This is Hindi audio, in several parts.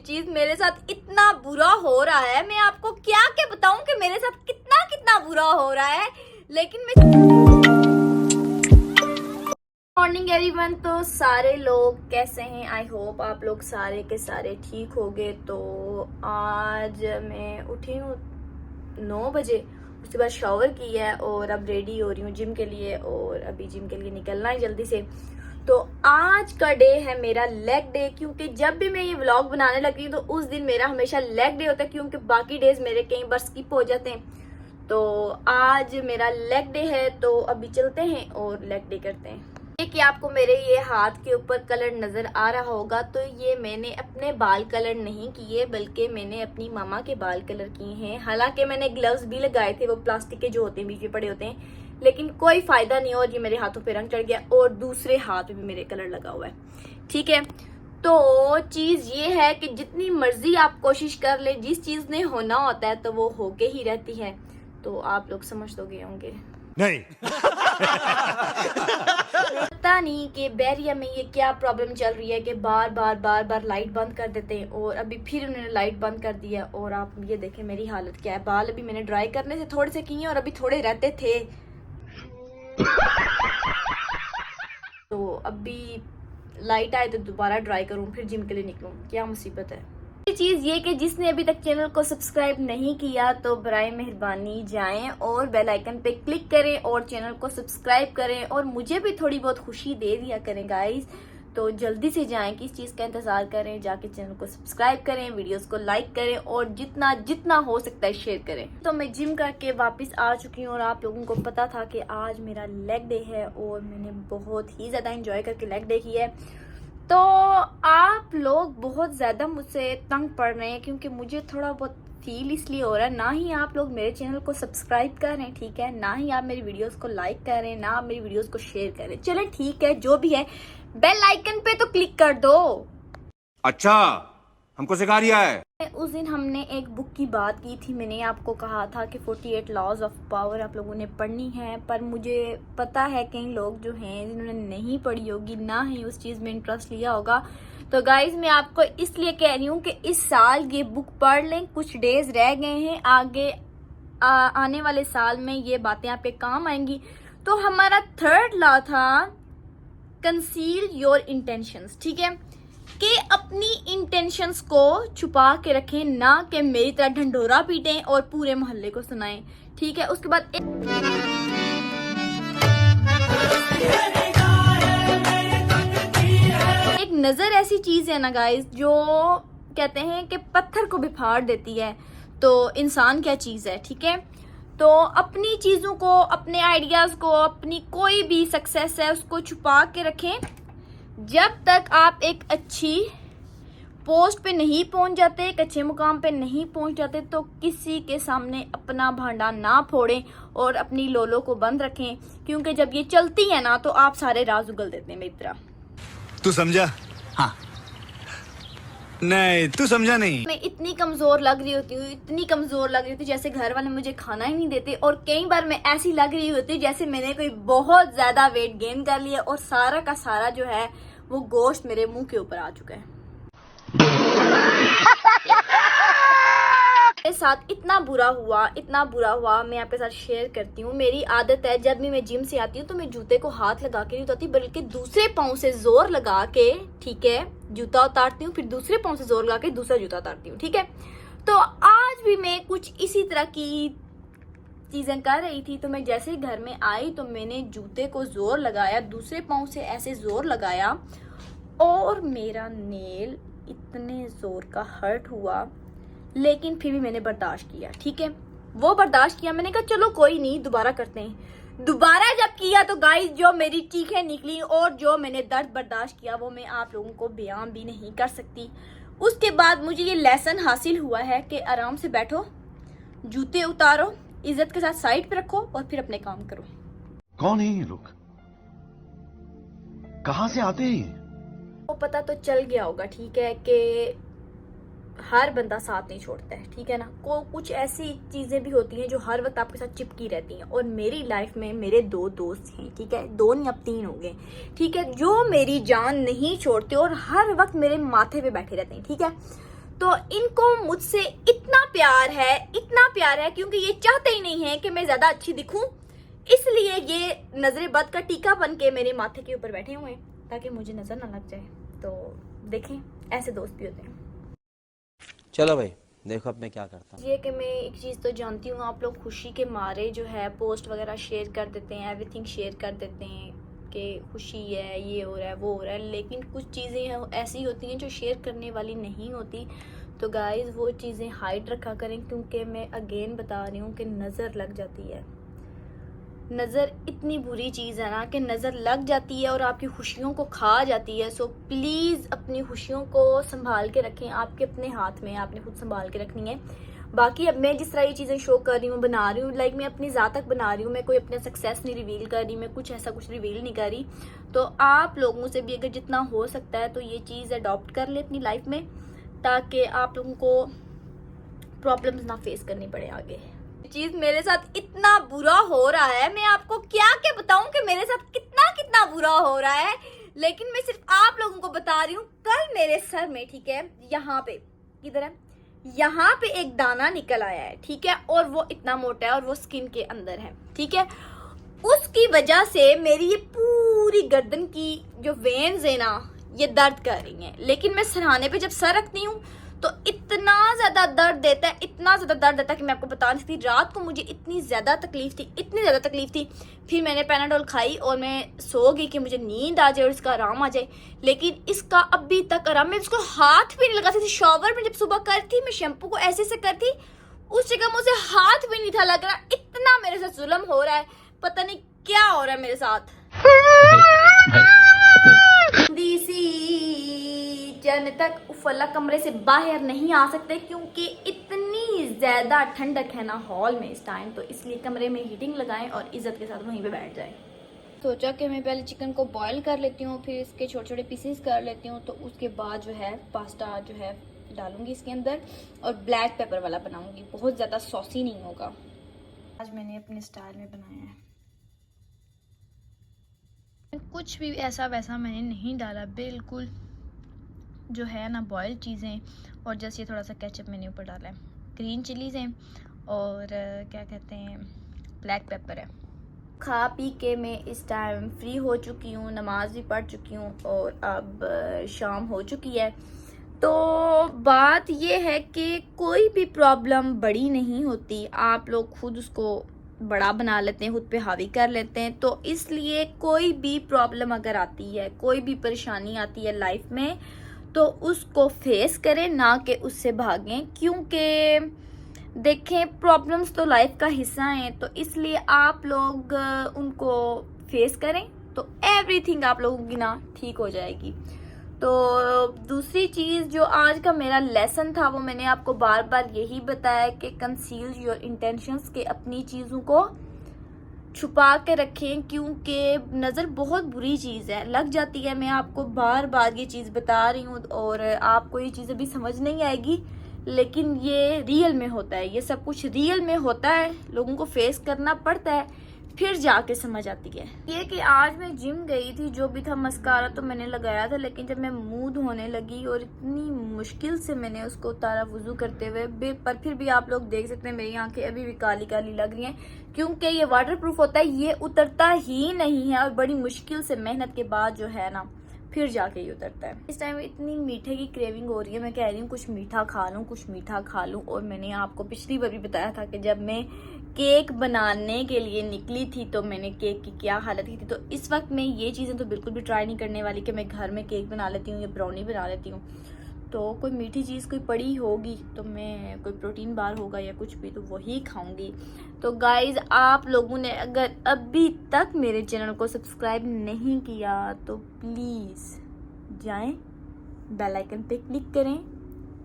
चीज मेरे साथ इतना बुरा हो रहा है, मैं आपको क्या क्या बताऊं कि मेरे साथ कितना कितना बुरा हो रहा है। लेकिन मैं मॉर्निंग एवरीवन, तो सारे लोग कैसे हैं? आई होप आप लोग सारे के सारे ठीक होंगे। तो आज मैं उठी हूँ 9 बजे, उसके बाद शावर किया है और अब रेडी हो रही हूँ जिम के लिए, और अभी जिम के लिए निकलना है जल्दी से। तो आज का डे है मेरा लेग डे, क्योंकि जब भी मैं ये व्लॉग बनाने लगती हूँ तो उस दिन मेरा हमेशा लेग डे होता है, क्योंकि बाकी डेज मेरे कई बार स्किप हो जाते हैं। तो आज मेरा लेग डे है, तो अभी चलते हैं और लेग डे करते हैं। कि आपको मेरे ये हाथ के ऊपर कलर नजर आ रहा होगा, तो ये मैंने अपने बाल कलर नहीं किए, बल्कि मैंने अपनी मामा के बाल कलर किए हैं। हालांकि मैंने ग्लव्स भी लगाए थे, वो प्लास्टिक के जो होते हैं बीच में पड़े होते हैं, लेकिन कोई फायदा नहीं। और ये मेरे हाथों पे रंग चढ़ गया और दूसरे हाथ पे भी मेरे कलर लगा हुआ है। ठीक है, तो चीज ये है कि जितनी मर्जी आप कोशिश कर ले, जिस चीज ने होना होता है तो वो होके ही रहती है। तो आप लोग समझ तो गए होंगे। नहीं पता नहीं कि बैरिया में ये क्या प्रॉब्लम चल रही है कि बार बार लाइट बंद कर देते हैं, और अभी फिर उन्होंने लाइट बंद कर दिया। और आप ये देखें मेरी हालत क्या है। बाल अभी मैंने ड्राई करने से थोड़े से किए और अभी थोड़े रहते थे। तो अभी लाइट आए तो दोबारा ड्राई करूं, फिर जिम के लिए निकलूं। क्या मुसीबत है। चीज ये कि जिसने अभी तक चैनल को सब्सक्राइब नहीं किया तो बराए मेहरबानी जाएं और बेल आइकन पे क्लिक करें और चैनल को सब्सक्राइब करें, और मुझे भी थोड़ी बहुत खुशी दे दिया करें गाइस। तो जल्दी से जाएं, किस चीज का इंतजार करें, जाके चैनल को सब्सक्राइब करें, वीडियोस को लाइक करें और जितना जितना हो सकता है शेयर करें। तो मैं जिम करके वापस आ चुकी हूँ, और आप लोगों को पता था कि आज मेरा लेग डे है और मैंने बहुत ही ज्यादा एंजॉय करके लेग डे किया है। तो आप लोग बहुत ज़्यादा मुझसे तंग पड़ रहे हैं, क्योंकि मुझे थोड़ा बहुत फील इसलिए हो रहा है, ना ही आप लोग मेरे चैनल को सब्सक्राइब कर रहे हैं, ठीक है, ना ही आप मेरी वीडियोस को लाइक कर रहे हैं, ना आप मेरी वीडियोस को शेयर कर रहे हैं। चले ठीक है, जो भी है, बेल आइकन पे तो क्लिक कर दो। अच्छा, हमको सिखा रिया है। उस दिन हमने एक बुक की बात की थी, मैंने आपको कहा था कि 48 लॉज ऑफ पावर आप लोगों ने पढ़नी है, पर मुझे पता है कई लोग जो हैं जिन्होंने नहीं पढ़ी होगी, ना ही उस चीज़ में इंटरेस्ट लिया होगा। तो गाइज मैं आपको इसलिए कह रही हूँ कि इस साल ये बुक पढ़ लें, कुछ डेज रह गए हैं, आगे आने वाले साल में ये बातें आपके काम आएंगी। तो हमारा थर्ड लॉ था कंसील योर इंटेंशंस, ठीक है, कि अपनी इंटेंशंस को छुपा के रखें, ना कि मेरी तरह ढंढोरा पीटें और पूरे मोहल्ले को सुनाएं। ठीक है, उसके बाद एक नजर ऐसी चीज है ना गाइस, जो कहते हैं कि पत्थर को भी फाड़ देती है। तो इंसान क्या चीज है, ठीक है। तो अपनी चीजों को, अपने आइडियाज को, अपनी कोई भी सक्सेस है उसको छुपा के रखें। जब तक आप एक अच्छी पोस्ट पे नहीं पहुंच जाते, एक अच्छे मुकाम पे नहीं पहुंच जाते, तो किसी के सामने अपना भांडा ना फोड़ें और अपनी लोलो को बंद रखें, क्योंकि जब ये चलती है ना तो आप सारे राज उगल देते हैं मेरी तरह। तू समझा? हाँ। नहीं, तू समझा नहीं। मैं इतनी कमजोर लग रही होती हूँ, इतनी कमजोर लग रही होती, जैसे घर वाले मुझे खाना ही नहीं देते, और कई बार मैं ऐसी लग रही होती जैसे मैंने कोई बहुत ज्यादा वेट गेन कर लिया और सारा का सारा जो है वो गोश्त मेरे मुंह के ऊपर आ चुका है। मेरे साथ इतना बुरा हुआ, मैं आपके साथ शेयर करती हूँ। मेरी आदत है, जब भी मैं जिम से आती हूँ तो मैं जूते को हाथ लगा के नहीं उतारती, बल्कि दूसरे पाँव से जोर लगा के, ठीक है, जूता उतारती हूँ, फिर दूसरे पाँव से जोर लगा के दूसरा जूता उतारती हूँ, ठीक है। तो आज भी मैं कुछ इसी तरह की चीजें कर रही थी। तो मैं जैसे ही घर में आई तो मैंने जूते को जोर लगाया, दूसरे पाँव से ऐसे जोर लगाया, और मेरा नेल इतने जोर का हर्ट हुआ, लेकिन फिर भी मैंने बर्दाश्त किया, ठीक है। वो बर्दाश्त किया, मैंने कहा चलो कोई नहीं, दोबारा करते हैं। दोबारा जब किया तो गाइस जो मेरी चीखें निकली और जो मैंने दर्द बर्दाश्त किया वो मैं आप लोगों को बयान भी नहीं कर सकती। उसके बाद मुझे ये लेसन हासिल हुआ है कि आराम से बैठो, जूते उतारो, इज्जत के साथ साइड पे रखो और फिर अपने काम करो। कौन है ये लोग? कहां से आते हैं? वो पता तो चल गया होगा, ठीक है, कि हर बंदा साथ नहीं छोड़ता है, ठीक है ना। कुछ ऐसी चीजें भी होती हैं जो हर वक्त आपके साथ चिपकी रहती हैं, और मेरी लाइफ में मेरे 2 दोस्त हैं, ठीक है, 2 नहीं अब 3 हो गए, ठीक है, जो मेरी जान नहीं छोड़ते और हर वक्त मेरे माथे पे बैठे रहते हैं, ठीक है। तो इनको मुझसे इतना प्यार है क्योंकि ये चाहते ही नहीं है कि मैं ज्यादा अच्छी दिखूं, इसलिए ये नजरे बद का टीका बन के मेरे माथे के ऊपर बैठे हुए हैं ताकि मुझे नजर ना लग जाए। तो देखें, ऐसे दोस्त भी होते हैं। चलो भाई देखो अब मैं क्या करता हूँ। ये कि मैं एक चीज़ तो जानती हूँ, आप लोग खुशी के मारे जो है पोस्ट वगैरह शेयर कर देते हैं, एवरीथिंग शेयर कर देते हैं कि खुशी है, ये हो रहा है, वो हो रहा है, लेकिन कुछ चीज़ें ऐसी होती हैं जो शेयर करने वाली नहीं होती। तो गाइज़ वो चीज़ें हाइड रखा करें, क्योंकि मैं अगेन बता रही हूँ कि नज़र लग जाती है। नज़र इतनी बुरी चीज़ है ना कि नज़र लग जाती है और आपकी खुशियों को खा जाती है। सो प्लीज़ अपनी खुशियों को संभाल के रखें, आपके अपने हाथ में, आपने खुद संभाल के रखनी है। बाकी अब मैं जिस तरह ये चीज़ें शो कर रही हूँ, बना रही हूँ, लाइक मैं अपनी ज़ात तक बना रही हूँ, मैं कोई अपना सक्सेस नहीं रिवील कर रही, मैं कुछ ऐसा कुछ रिवील नहीं कर रही। तो आप लोगों से भी अगर जितना हो सकता है तो ये चीज़ अडॉप्ट कर ले अपनी लाइफ में, ताकि आप लोगों को प्रॉब्लम्स ना फेस करनी पड़े आगे। चीज मेरे साथ इतना बुरा हो रहा है, मैं आपको क्या क्या बताऊं कि मेरे साथ कितना बुरा हो रहा है, लेकिन मैं सिर्फ आप लोगों को बता रही हूँ। कल मेरे सर में, ठीक है, यहाँ पे किधर है, यहाँ पे एक दाना निकल आया है, ठीक है, और वो इतना मोटा है और वो स्किन के अंदर है, ठीक है। उसकी वजह से मेरी ये पूरी गर्दन की जो वेन्स है ना, ये दर्द कर रही हैं। लेकिन मैं सराहने पे जब सर रखती हूँ तो इतना ज्यादा दर्द देता है, इतना ज्यादा दर्द देता है कि मैं आपको बता नहीं सकती। रात को मुझे इतनी ज्यादा तकलीफ थी, फिर मैंने पैनाडोल खाई और मैं सो गई कि मुझे नींद आ जाए और इसका आराम आ जाए। लेकिन इसका अभी तक आराम, मैं उसको हाथ भी नहीं लगाती थी। शॉवर में जब सुबह करती, मैं शैम्पू को ऐसे करती, उस जगह मुझे हाथ भी नहीं था लग रहा। इतना मेरे साथ जुल्म हो रहा है, पता नहीं क्या हो रहा है मेरे साथ। जन तक उफला कमरे से बाहर नहीं आ सकते क्योंकि इतनी ज्यादा ठंडक है ना हॉल में इस टाइम, तो इसलिए कमरे में हीटिंग लगाएं और इज्जत के साथ वहीं पे बैठ जाएं। सोचा कि मैं पहले चिकन को बॉईल कर लेती हूँ, फिर इसके छोटे छोटे पीसेस कर लेती हूँ, तो उसके बाद जो है पास्ता जो है डालूंगी इसके अंदर और ब्लैक पेपर वाला बनाऊंगी, बहुत ज़्यादा सॉसी नहीं होगा। आज मैंने अपने स्टाइल में बनाया है, कुछ भी ऐसा वैसा मैंने नहीं डाला, बिल्कुल जो है ना बॉयल चीज़ें, और जैसे थोड़ा सा केचप मैंने ऊपर डाला है, ग्रीन चिलीज़ हैं और क्या कहते हैं ब्लैक पेपर है। खा पी के मैं इस टाइम फ्री हो चुकी हूँ, नमाज भी पढ़ चुकी हूँ और अब शाम हो चुकी है। तो बात ये है कि कोई भी प्रॉब्लम बड़ी नहीं होती, आप लोग खुद उसको बड़ा बना लेते हैं, खुद पे हावी कर लेते हैं। तो इसलिए कोई भी प्रॉब्लम अगर आती है, कोई भी परेशानी आती है लाइफ में, तो उसको फेस करें, ना कि उससे भागें। क्योंकि देखें प्रॉब्लम्स तो लाइफ का हिस्सा हैं, तो इसलिए आप लोग उनको फेस करें तो एवरीथिंग आप लोगों की ना ठीक हो जाएगी। तो दूसरी चीज़ जो आज का मेरा लेसन था, वो मैंने आपको बार बार यही बताया कि कंसील योर इंटेंशंस, के अपनी चीज़ों को छुपा के रखें, क्योंकि नज़र बहुत बुरी चीज़ है, लग जाती है। मैं आपको बार बार ये चीज़ बता रही हूँ और आपको ये चीज़ अभी समझ नहीं आएगी, लेकिन ये रियल में होता है, ये सब कुछ रियल में होता है, लोगों को फेस करना पड़ता है, फिर जाके समझ आती है। ये कि आज मैं जिम गई थी, जो भी था मस्कारा तो मैंने लगाया था, लेकिन जब मैं मुंह धोने लगी और इतनी मुश्किल से मैंने उसको उतारा वुजू करते हुए, पर फिर भी आप लोग देख सकते हैं मेरी आंखें अभी भी काली काली लग रही हैं, क्योंकि ये वाटर प्रूफ होता है, ये उतरता ही नहीं है और बड़ी मुश्किल से मेहनत के बाद जो है ना फिर जाके ये उतरता है। इस टाइम इतनी मीठे की क्रेविंग हो रही है, मैं कह रही हूँ कुछ मीठा खा लूँ। और मैंने आपको पिछली बार भी बताया था कि जब मैं केक बनाने के लिए निकली थी तो मैंने केक की क्या हालत की थी। तो इस वक्त मैं ये चीज़ें तो बिल्कुल भी ट्राई नहीं करने वाली कि मैं घर में केक बना लेती हूँ या ब्राउनी बना लेती हूँ। तो कोई मीठी चीज़ कोई पड़ी होगी तो मैं, कोई प्रोटीन बार होगा या कुछ भी, तो वही खाऊंगी। तो गाइज आप लोगों ने अगर अभी तक मेरे चैनल को सब्सक्राइब नहीं किया तो प्लीज़ जाएं, बेल आइकन पे क्लिक करें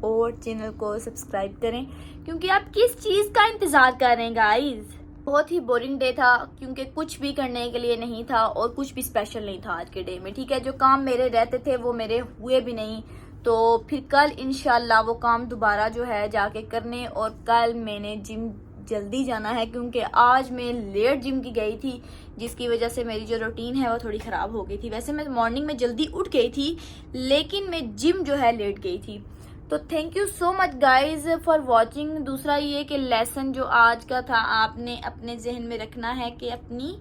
और चैनल को सब्सक्राइब करें, क्योंकि आप किस चीज़ का इंतज़ार कर रहे हैं गाइज। बहुत ही बोरिंग डे था, क्योंकि कुछ भी करने के लिए नहीं था और कुछ भी स्पेशल नहीं था आज के डे में, ठीक है। जो काम मेरे रहते थे वो मेरे हुए भी नहीं, तो फिर कल इंशाल्लाह वो काम दोबारा जो है जाके करने। और कल मैंने जिम जल्दी जाना है, क्योंकि आज मैं लेट जिम की गई थी, जिसकी वजह से मेरी जो रूटीन है वो थोड़ी ख़राब हो गई थी। वैसे मैं मॉर्निंग में जल्दी उठ गई थी, लेकिन मैं जिम जो है लेट गई थी। तो thank you so much guys for watching. दूसरा ये कि लेसन जो आज का था, आपने अपने जहन में रखना है कि अपनी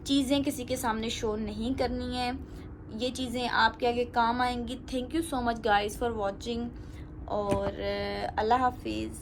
चीज़ें किसी के सामने शो नहीं करनी है। ये चीज़ें आपके आगे काम आएंगी। Thank you so much guys for watching और अल्लाह हाफिज़।